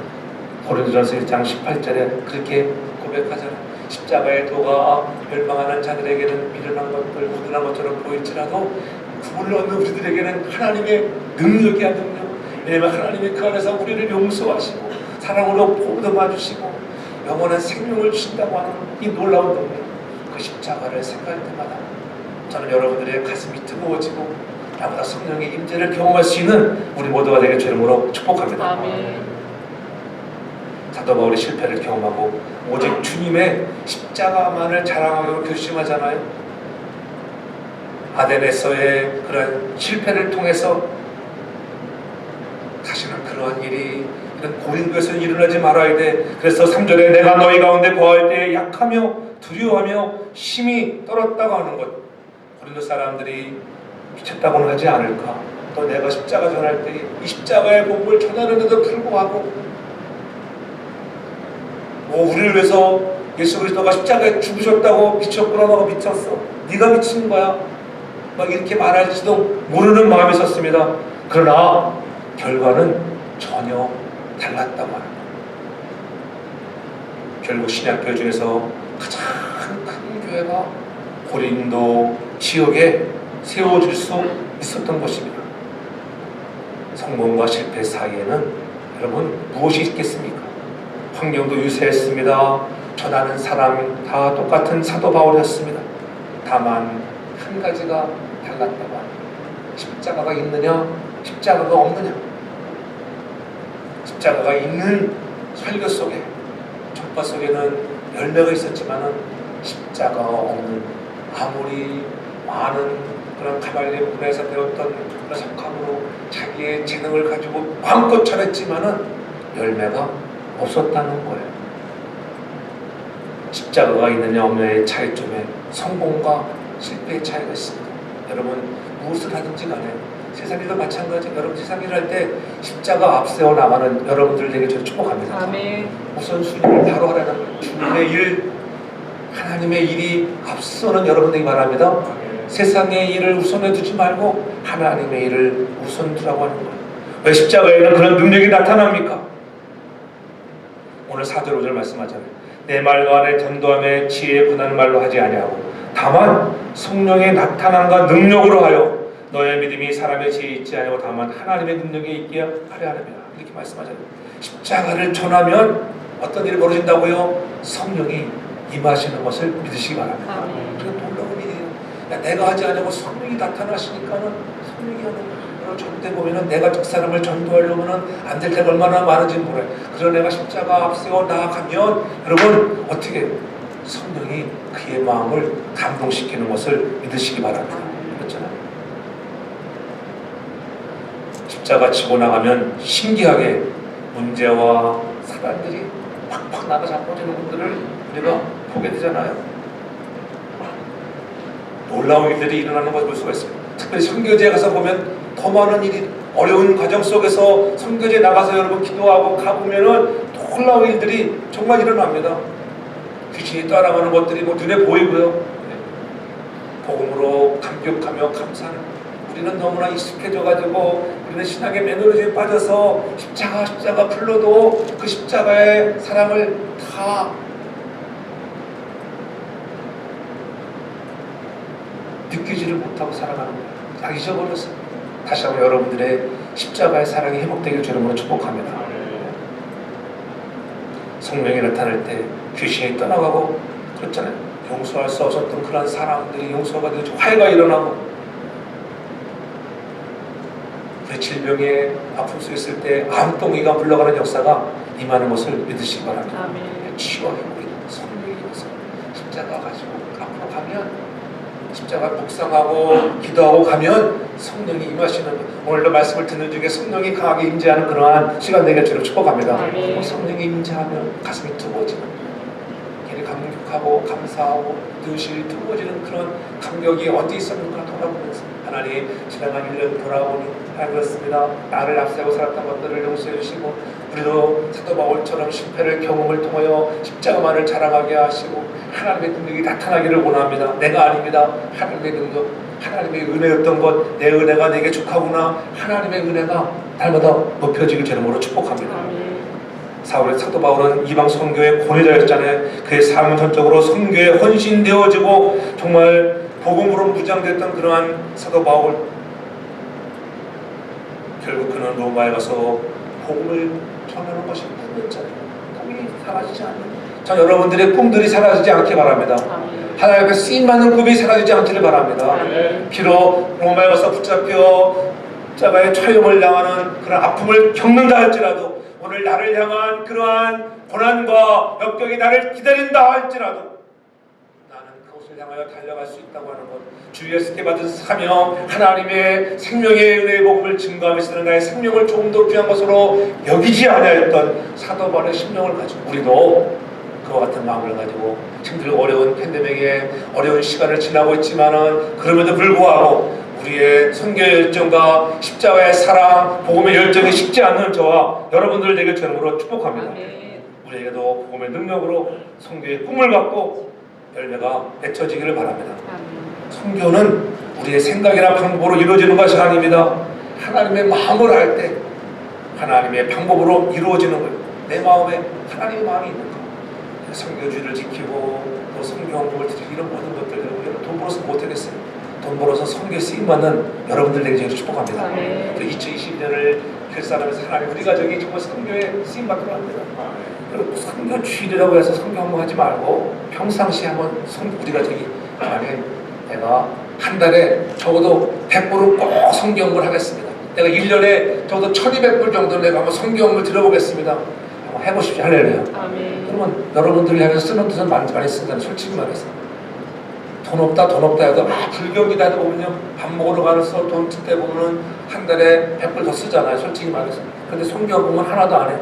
고린도전서 1장 18절에 그렇게 고백하잖아요. 십자가의 도가 멸망하는 자들에게는 미련한 것들, 무든한 것처럼 보일지라도 구원을 얻는 우리들에게는 하나님의 능력이야, 능력. 왜냐하면 하나님이 그 안에서 우리를 용서하시고 사랑으로 보듬어 주시고 영원한 생명을 주신다고 하는 이 놀라운 능력, 그 십자가를 생각할 때마다 저는 여러분들의 가슴이 뜨거워지고 나보다 성령의 임재를 경험할 수 있는 우리 모두가 되길 주의 이름으로 축복합니다. 아멘. 사도 바울이 실패를 경험하고 오직 주님의 십자가만을 자랑하기로 결심하잖아요. 아덴에서의 그런 실패를 통해서 다시는 그러한 일이 이런 고린도에서 일어나지 말아야 돼. 그래서 3절에 내가 너희 가운데 거할 때 약하며 두려워하며 힘이 떨었다고 하는 것. 고린도 사람들이 미쳤다고는 하지 않을까. 또 내가 십자가 전할 때 이 십자가의 복음을 전하는데도 불구하고 우리를 위해서 예수 그리스도가 십자가에 죽으셨다고 미쳤구나, 너가 미쳤어, 네가 미친 거야, 막 이렇게 말할지도 모르는 마음이 있었습니다. 그러나 결과는 전혀 달랐다고 합니다. 결국 신약교회 중에서 가장 큰 교회가 고린도 지역에 세워질 수 있었던 것입니다. 성공과 실패 사이에는 여러분 무엇이 있겠습니까? 환경도 유사했습니다. 전하는 사람 다 똑같은 사도 바울이었습니다. 다만 한 가지가 달랐다고 합니다. 십자가가 있느냐, 십자가가 없느냐. 십자가가 있는 설교 속에, 족파 속에는 열매가 있었지만은 십자가가 없는, 아무리 많은 그런 가발리 문화에서 배웠던 그런 석학으로 자기의 재능을 가지고 마음껏 잘했지만은 열매가 없었다는 거예요. 십자가가 있느냐 없느냐의 차이점에 성공과 실패의 차이가 있습니다. 여러분 무엇을 하든지 간에 세상일도 마찬가지. 여러분 세상 일을 할 때 십자가 앞세워 나가는 여러분들에게 저는 축복합니다. 아멘. 우선순위를 바로 하라는 거예요. 주님의 일, 하나님의 일이 앞서는 여러분들이 바랍니다. 세상의 일을 우선해 두지 말고 하나님의 일을 우선 두라고 하는 거예요. 왜 십자가에는 그런 능력이 나타납니까? 오늘 4절 5절 말씀하잖아요. 내 말로 안에 전도함에 지혜에 권하는 말로 하지 아니하고 다만 성령의 나타남과 능력으로 하여 너의 믿음이 사람의 지혜에 있지 아니하고 다만 하나님의 능력에 있게 하려 합니다. 이렇게 말씀하잖아요. 십자가를 전하면 어떤 일이 벌어진다고요? 성령이 임하시는 것을 믿으시기 바랍니다. 아멘. 그건 놀라운 일이에요. 내가 하지 않냐고 성령이 나타나시니까는 성령이 하는 거예요. 전때 보면은 내가 저 사람을 전도하려면은 안 될 때가 얼마나 많은지 몰라요. 그래서 내가 십자가 앞세워 나아가면 여러분 어떻게 해요? 성령이 그의 마음을 감동시키는 것을 믿으시기 바랍니다. 그렇잖아요. 십자가 지고 나가면 신기하게 문제와 사단들이 팍팍 나가 잡아주는 것들을 우리가 보게 되잖아요. 놀라운 일들이 일어나는 것을 볼 수가 있습니다. 특별히 선교지에 가서 보면 더 많은 일이 어려운 과정 속에서 선교지에 나가서 여러분 기도하고 가보면은 놀라운 일들이 정말 일어납니다. 귀신이 따라가는 것들이 뭐 눈에 보이고요. 복음으로 감격하며 감사하는 우리는 너무나 익숙해져가지고 우리는 신앙의 매너리즘에 빠져서 십자가 불러도 그 십자가의 사랑을 다 느끼지를 못하고 살아가는 거예요. 다 잊어버렸어요. 다시 한번 여러분들의 십자가의 사랑이 회복되길 주름으로 축복합니다. 성령이 나타날 때 귀신이 떠나가고 그렇잖아요. 용서할 수 없었던 그런 사람들이 용서가 되고 화해가 일어나고 우리 질병에 아픔 속에 있을 때 암덩이가 물러가는 역사가 임하는 것을 믿으시기 바랍니다. 치유와 회복이 성령이 일어서 십자가 가지고 앞으로 가면 십자가 묵상하고 기도하고 가면 성령이 임하시는 오늘도 말씀을 듣는 중에 성령이 강하게 임재하는 그러한 시간 되길 주로 축복합니다. 성령이 임재하면 가슴이 뜨거워지는 괜히 감격하고 감사하고 뜻이 뜨거워지는 그런 감격이 어디 있었는가 돌아보면서 하나님 지나간 1년 돌아보니 그렇습니다. 나를 앞세우고 살았던 것들을 용서해 주시고 우리도 사도 바울처럼 실패를 경험을 통하여 십자가만을 자랑하게 하시고 하나님의 능력이 나타나기를 원합니다. 내가 아닙니다. 하나님의 능력, 하나님의 은혜였던 것, 내 은혜가 내게 족하구나. 하나님의 은혜가 날마다 높여지길 제름으로 축복합니다. 사도 바울은 이방 선교의 권위자였잖아요. 그의 삶은 전적으로 선교에 헌신되어지고 정말 복음으로 무장됐던 그러한 사도 바울. 결국 그는 로마에 가서 복음을 전하는 것이 꿈이었잖아요. 꿈이 사라지지 않는. 자, 여러분들의 꿈들이 사라지지 않기 바랍니다. 하나님의 쓰임받는 꿈이 사라지지 않기를 바랍니다. 비록 로마에 가서 붙잡혀 십자가의 처형을 당하는 그런 아픔을 겪는다 할지라도 오늘 나를 향한 그러한 고난과 역경이 나를 기다린다 할지라도 나는 그것을 향하여 달려갈 수 있다고 하는 것, 주 예수께 받은 사명, 하나님의 생명의 은혜의 복음을 증거하며 쓰는 나의 생명을 조금 더 귀한 것으로 여기지 아니하였던 사도 바울의 심령을 가지고 우리도 그와 같은 마음을 가지고 힘들고 어려운 팬데믹에 어려운 시간을 지나고 있지만은 그럼에도 불구하고 우리의 선교의 열정과 십자가의 사랑, 복음의 열정이 식지 않는 저와 여러분들 되게 주님으로 축복합니다. 우리에게도 복음의 능력으로 선교의 꿈을 갖고 열매가 맺혀지기를 바랍니다. 선교는 우리의 생각이나 방법으로 이루어지는 것이 아닙니다. 하나님의 마음을 할 때 하나님의 방법으로 이루어지는 거예요. 내 마음에 하나님의 마음이 있는 거. 선교주의를 지키고 또 선교 헌금을 드리고 이런 모든 것들 우리는 돈 벌어서 못하겠어요. 돈 벌어서 선교에 쓰임받는 여러분들에게 제가 축복합니다. 2022년을 결산하면서 하나님 우리 가정이 정말 선교에 쓰임받도록 합니다. 그리고 선교주의라고 해서 선교 헌금 하지 말고 평상시에 한번 우리 가정이 하나님 내가 한 달에 적어도 100불은 꼭 선교 헌금을 하겠습니다. 내가 1년에 적어도 1200불 정도 내가 한번 선교 헌금을 드려보겠습니다. 한번 해보십시오. 할렐루야. 그러면 여러분들을 향해서 쓰는 뜻은 많이 쓴다는 솔직히 말해서 돈 없다 해도 불경기다 해도 보면요 밥 먹으러 가서 돈 쓸 때 보면은 한 달에 100불 더 쓰잖아요. 솔직히 말해서. 근데 선교헌금은 하나도 안 해.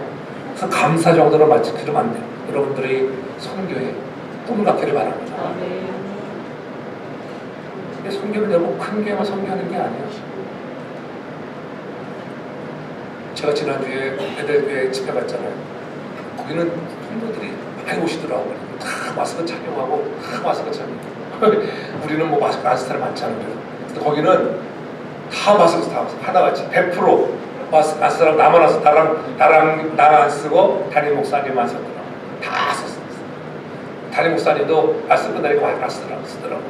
그래서 감사 정도로 마치 그러면 안 돼요. 여러분들이 선교에 꿈을 갖기를 바랍니다. 선교를 너무 큰 교회만 선교하는 게 아니에요. 제가 지난주에 베델교회 집회 갔잖아요. 거기는 성도들이 많이 오시더라고요. 다 마스크 착용하고 다 마스크 착용. 우리는 뭐 마스크 안 쓰는 사람 많지 않은데 근데 거기는 다 마스크 다 하나같이 100% 마스크 안 쓰는 사람 나만 안 쓰고 나랑 안 쓰고 담임 목사님만 썼더라고. 다 썼어. 담임 목사님도 안 쓰고 나니까 많이 안 쓰더라고.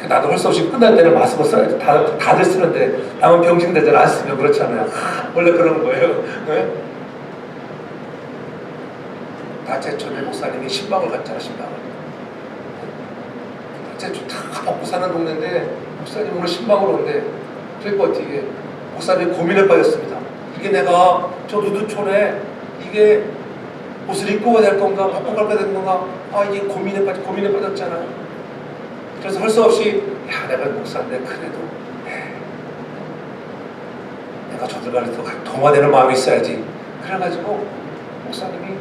나도 할 수 없이 끝날 때는 마스크 써야지. 다들 쓰는데 나만 병신대들 안 쓰면 그렇잖아요. 원래 그런 거예요. 네? 다 제 전에 목사님이 신방을 갔잖아. 신방을 진짜 다 먹고 사는 동네인데 목사님 오늘 신방으로 온대. 그러니까 어떻게 목사님 고민에 빠졌습니다. 이게 내가 저 누드촌에 이게 옷을 입고 가야 될 건가 벗고 가야 될 건가, 아 이게 고민에 빠졌잖아요. 그래서 할 수 없이 야 내가 목사인데 그래도 내가 저들과는 동화되는 마음이 있어야지. 그래가지고 목사님이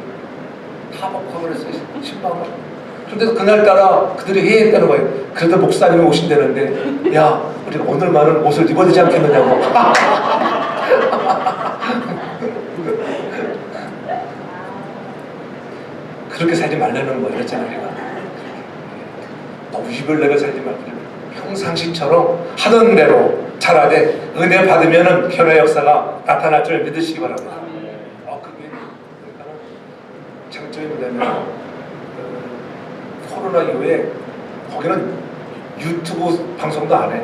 다 벗고 그랬어요. 신방을. 그런데 그날따라 그들이 회의했다는 거예요. 그래도 목사님이 오신다는데 야 우리가 오늘만은 옷을 입어야 되지 않겠느냐고. 그렇게 살지 말라는 거예요. 그랬잖아요. 너무 입을 내가 살지 말고 평상시처럼 하던 대로 잘하되 은혜 받으면은 변화의 역사가 나타날 줄 믿으시기 바랍니다. 그게 그러니까는 장점이 뭐냐면 코로나 이후에 거기는 유튜브 방송도 안 해.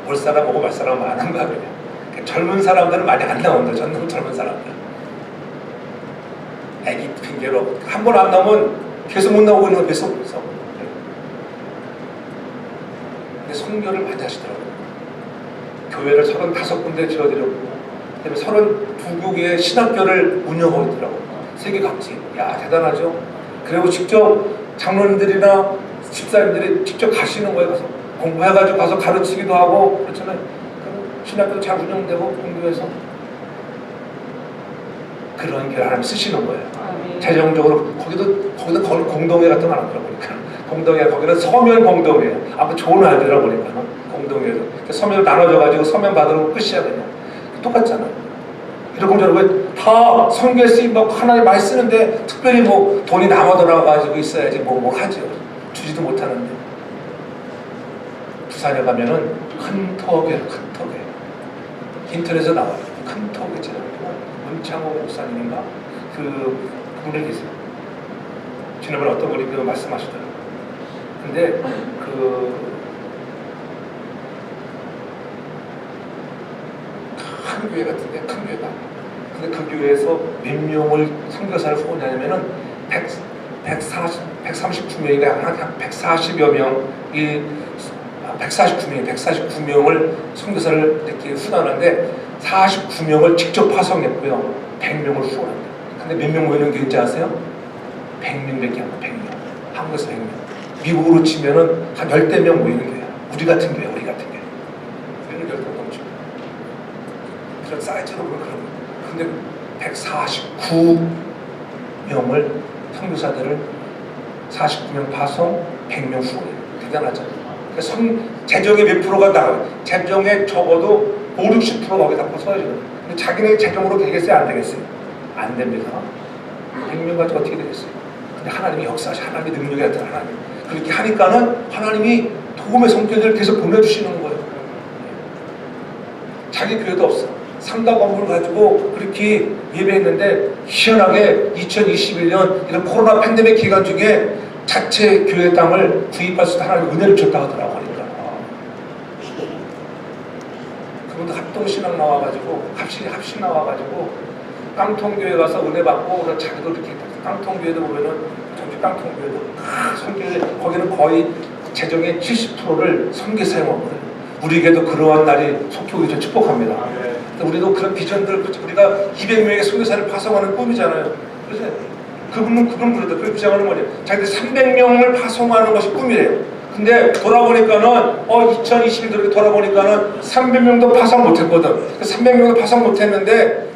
올 사람 보고 말 사람 안 한가 그냥. 젊은 사람들은 많이 안 나온다. 젊은 사람들. 애기 핑계로 한 번 안 나오면 계속 못 나오고 있는 거 계속 그래서. 근데 선교를 많이 하시더라고요. 교회를 35군데 지어드렸고, 그다음에 32개의 신학교를 운영하고 있더라고요. 세계 각지. 야 대단하죠. 그리고 직접 장로님들이나 집사님들이 직접 가시는 거예요. 가서 공부해가지고 가서 가르치기도 하고 그렇잖아요. 신학교도 잘 운영되고 공교에서 그런 교회 하나님 쓰시는 거예요. 재정적으로 거기도 공동회 같은 거 안 하더라고요. 공동회 거기는 서면 공동회. 아무 좋은 아이들이라 보니까 공동회에서 서면을 나눠져가지고 서면 받으면 끝이야 그냥. 똑같잖아. 이러고 저러고 다 성경에 쓰임 받고 하나님 많이 쓰는데 특별히 뭐 돈이 남아돌아가지고 있어야지 뭐 하죠. 주지도 못하는데. 부산에 가면은 큰 턱에 인터넷에 나와요. 큰 턱에 있잖아요. 문창호 목사님인가 그분이 계세요. 지난번에 어떤 분이 그 말씀하시더라고요. 근데 큰 교회 같은데 큰 교회가. 근데 그 교회에서 몇 명을 선교사를 후원하냐면은 139명인가 한 140여 명이 149명을 선교사를 이렇게 후원하는데 49명을 직접 파송했고요. 100명을 후원합니다. 근데 몇 명 모이는 교회인지 아세요? 100명밖에 안 돼요. 100명. 한국에서 100명. 미국으로 치면은 한 10대 명 모이는 교회야. 우리 같은 교회. 그런 교회도 넘쳐. 그런 사이즈로 보면 그런 거예요. 근데 149명을 선교사들을 49명 파송, 100명 후원해요. 대단하잖아요. 재정의 몇 프로가 나와요. 재정에 적어도 5, 60%가 거기다 써야죠. 근데 자기네 재정으로 되겠어요? 안 되겠어요? 안 됩니다. 100명 가지고 어떻게 되겠어요? 근데 하나님이 역사하시, 하나님의 능력이 나타나 하나님. 그렇게 하니까는 하나님이 복음의 성격을 계속 보내주시는 거예요. 자기 교회도 없어. 상가 건물을 가지고 그렇게 예배했는데 희한하게 2021년 이런 코로나 팬데믹 기간 중에 자체 교회 땅을 구입할 수 있는 하나님의 은혜를 줬다 하더라고 하니까. 그분도 합동신앙 나와가지고 합신 나와가지고 깡통교회 가서 은혜 받고 자기도 이렇게 깡통교회도 보면은 전주 깡통교회도 선교회 거기는 거의 재정의 70%를 선교 사용하거든요. 우리에게도 그러한 날이 속히 오기 전 축복합니다. 우리도 그런 비전들 우리가 200명의 선교사를 파송하는 꿈이잖아요. 그래서 그분은 그래도 그렇게 주장하는 거죠. 자기들 300명을 파송하는 것이 꿈이래요. 근데 돌아보니까는 2021년도에 돌아보니까는 300명도 파송 못했거든. 300명도 파송 못했는데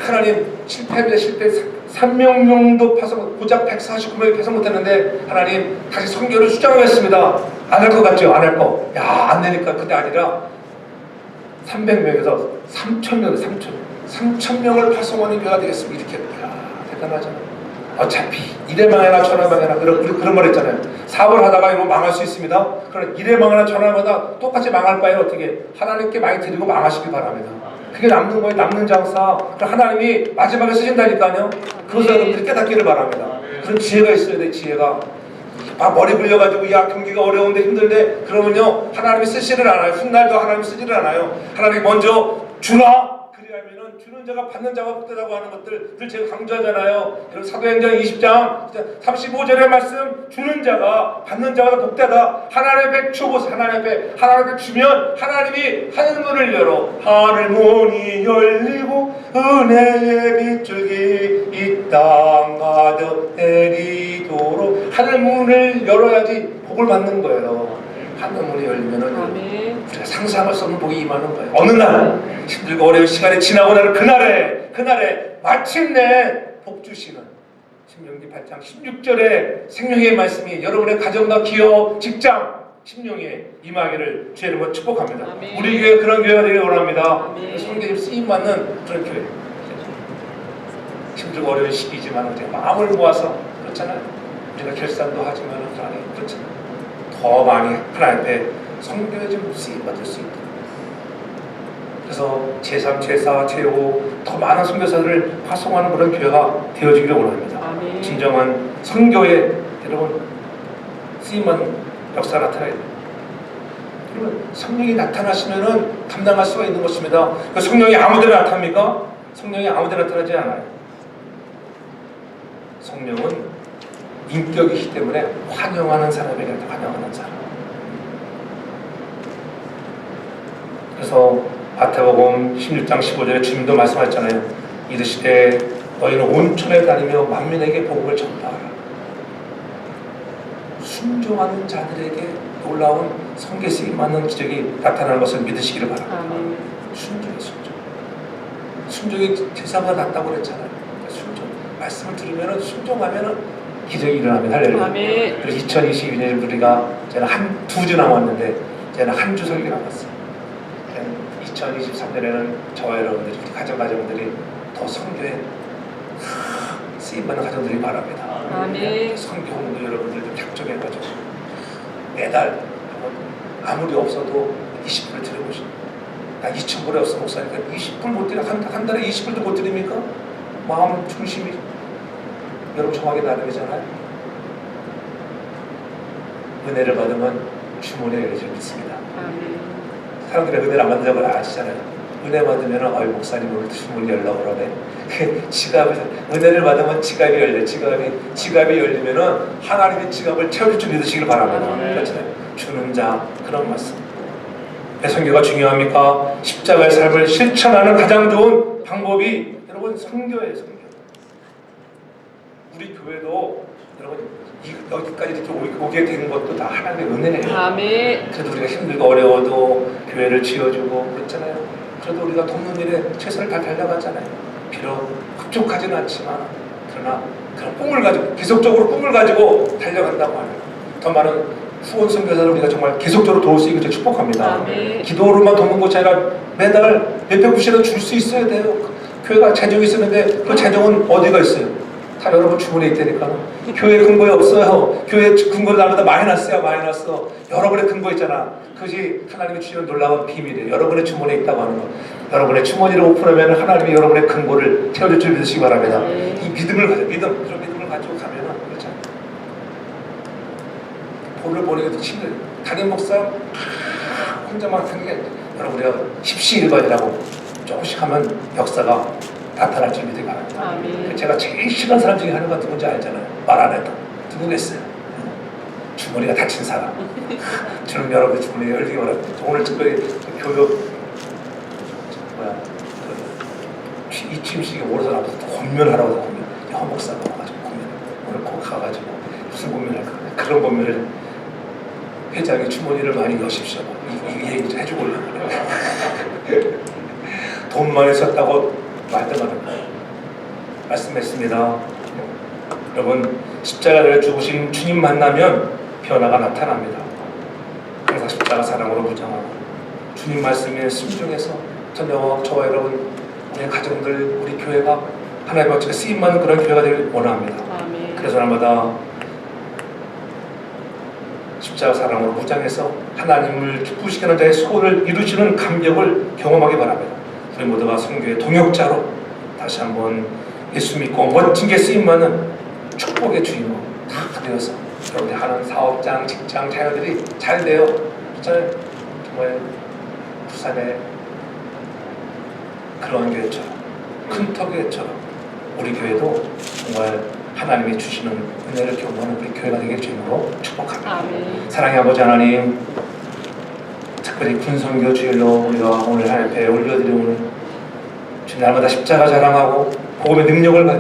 하나님 실패 300명도 파송 고작 149명이 파송 못했는데 하나님 다시 선교를 수장하겠습니다. 안 할 것 같죠? 안 할 거. 야 안 되니까 그게 아니라 300명에서 3,000명을 파송하는 교회가 되겠습니다. 이렇게 대단하잖아요. 어차피 이래 망해나 저래 망해나 그런 말 했잖아요. 사업을 하다가 이거 망할 수 있습니다. 그럼 이래 망해나 저래 망하다 똑같이 망할 바에는 어떻게 하나님께 많이 드리고 망하시기 바랍니다. 그게 남는 거예요. 남는 장사. 그럼 하나님이 마지막에 쓰신다니까요. 그것을 여러분들이 깨닫기를 바랍니다. 그런 지혜가 있어야 돼. 지혜가. 머리 굴려가지고 야 경기가 어려운데 힘든데 그러면요 하나님이 쓰지를 않아요. 훗날도 하나님이 쓰지를 않아요. 하나님이 먼저 주라. 그래야면은 주는 자가 받는 자가 복되다고 하는 것들 제가 강조하잖아요. 여러분 사도행전 20장 35절의 말씀, 주는 자가 받는 자가 복되다. 하나님 앞에 주고 하나님 앞에 주면 하나님이 하늘 문을 열어 하늘 문이 열리고 은혜의 빗줄기 이 땅 가득 내리도록 하늘 문을 열어야지 복을 받는 거예요. 하늘 문이 열리면은 아멘. 우리가 상상할 수 없는 복이 임하는 거예요. 어느 날 힘들고 어려운 시간이 지나고 나는 그날에 마침내 복 주시는 신명기 8장 16절의 생명의 말씀이 여러분의 가정과 기업, 직장, 심령에 임하기를 주의 이름으로 축복합니다. 아멘. 우리 교회 그런 교회가 되기를 원합니다. 아멘. 성경에 쓰임받는 그런 교회. 힘들고 어려운 시기지만 우리가 마음을 모아서 그렇잖아요. 우리가 결산도 하지만 하나님 그렇잖아요. 더 많이 하나님 앞에 성교에 좀 쓰임받을 수 있도록. 그래서 제3, 제4, 제5 더 많은 선교사들을 파송하는 그런 교회가 되어지기를 원합니다. 아멘. 진정한 선교에 여러분 쓰임받는 역사가 나타나야 돼요. 그러면 성령이 나타나시면은 감당할 수가 있는 것입니다. 그 성령이 아무데나 나타납니까? 성령이 아무데나 나타나지 않아요. 성령은 인격이기 때문에 환영하는 사람에게 환영하는 사람. 그래서 마태복음 16장 15절에 주님도 말씀하셨잖아요. 이르시되 너희는 온천에 다니며 만민에게 복음을 전파하라. 순종하는 자들에게 놀라운 성계시기 많은 기적이 나타나는 것을 믿으시기를 바랍니다. 아멘. 순종이 제사가 낫다고 그랬잖아요. 순종. 말씀을 들으면 순종하면 기적이 일어납니다. 할렐루야. 아멘. 그래서 2022년 우리가 저는 두 주 남았는데 저는 한 주 설교 남았어요. 2023년에는 저와 여러분들이 우리 가정들이 더 성교에 쓰임받는 가정들이 바랍니다. 아멘. 성교 홍보 여러분들도 작정해가지고 매달 아무리 없어도 20불 드려보시고 나 2,000불이 없어 목사니까 20불 못 드려 한 달에 20불도 못 드립니까? 마음 중심이 여러분 정하게 나름이잖아요. 은혜를 받으면 주문의 열리를 믿습니다. 아멘. 사람들이 은혜를 안 받는 걸 아시잖아요. 은혜 받으면 목사님 오늘 주문이 열려고 그러네. 은혜를 받으면 지갑이 열려. 지갑이 열리면은 하나님의 지갑을 채워줄 줄 믿으시길 바랍니다. 그렇잖아요. 주는 자 그런 말씀. 왜 선교가 중요합니까? 십자가의 삶을 실천하는 가장 좋은 방법이 여러분 선교예요. 선교. 우리 교회도 여러분 여기까지 이렇게 오게 된 것도 다 하나님의 은혜예요. 아멘. 그래도 우리가 힘들고 어려워도 교회를 지어주고 그랬잖아요. 그래도 우리가 돕는 일에 최선을 다 달려갔잖아요. 비록 흡족하지는 않지만 그러나 그런 꿈을 가지고 계속적으로 꿈을 가지고 달려간다고 하는 더 많은 후원 선교사를 우리가 정말 계속적으로 도울 수 있게 축복합니다. 아멘. 기도로만 돕는 것이 아니라 매달 몇백 불씩이라도 줄 수 있어야 돼요. 교회가 재정이 있었는데 그 재정은 어디가 있어요? 다 여러분 주문에 있다니까. 교회 근거에 없어요. 교회 근거를 나보다 마이너스야. 여러분의 근거 있잖아. 그것이 하나님이 주시는 놀라운 비밀이에요. 여러분의 주머니에 있다고 하는 거. 여러분의 주머니를 오픈하면 하나님이 여러분의 근거를 채워줄 줄 믿으시기 바랍니다. 이 믿음을 가져. 그런 믿음을 가지고 가면은 그렇잖아요. 돈을 버리기도 힘들어요. 담임 목사 혼자만 하는 게 여러분 우리가 십시일반이라고 조금씩 하면 역사가 나타날 줄 믿으기 바랍니다. 아멘. 제가 제일 싫어하는 사람 중에 하나가 누군지 알잖아요. 말 안 해도. 누구겠어요? 주머니가 다친 사람. 저는 여러분의 주머니가 열리기 바랍니다. 오늘 특별히 교육 이 취임식에 오래서 나와서 권면하라고 해서 권면. 목사가 와가지고 권면. 오늘 꼭 가가지고 무슨 권면할 거야. 그런 권면을 회장이 주머니를 많이 여십시오. 이 얘기 좀 해주고 오려고 그래. 돈 많이 썼다고 말때마다 말씀했습니다. 여러분 십자가를 죽으신 주님 만나면 변화가 나타납니다. 항상 십자가 사랑으로 무장하고 주님 말씀에 순종해서 저와 여러분 우리 가정들 우리 교회가 하나님의 어떻게 쓰임받는 그런 교회가 되길 원합니다. 아멘. 그래서 날마다 십자가 사랑으로 무장해서 하나님을 기쁘시게 하는 자의 소원을 이루시는 감격을 경험하기 바랍니다. 우리 모두가 선교의 동역자로 다시 한번 예수 믿고 멋지게 쓰임받는 축복의 주인공 다 되어서 여러분이 하는 사업장, 직장, 자녀들이 잘 되어 정말 부산의 그런 교회처럼 큰 터기처럼 우리 교회도 정말 하나님이 주시는 은혜를 경험하는 우리 교회가 되길 주님으로 축복합니다. 아멘. 사랑의 아버지 하나님, 특별히 군성교 주일로 우리가 오늘 하나님 배에 올려드리오는 주님, 날마다 십자가 자랑하고 복음의 능력을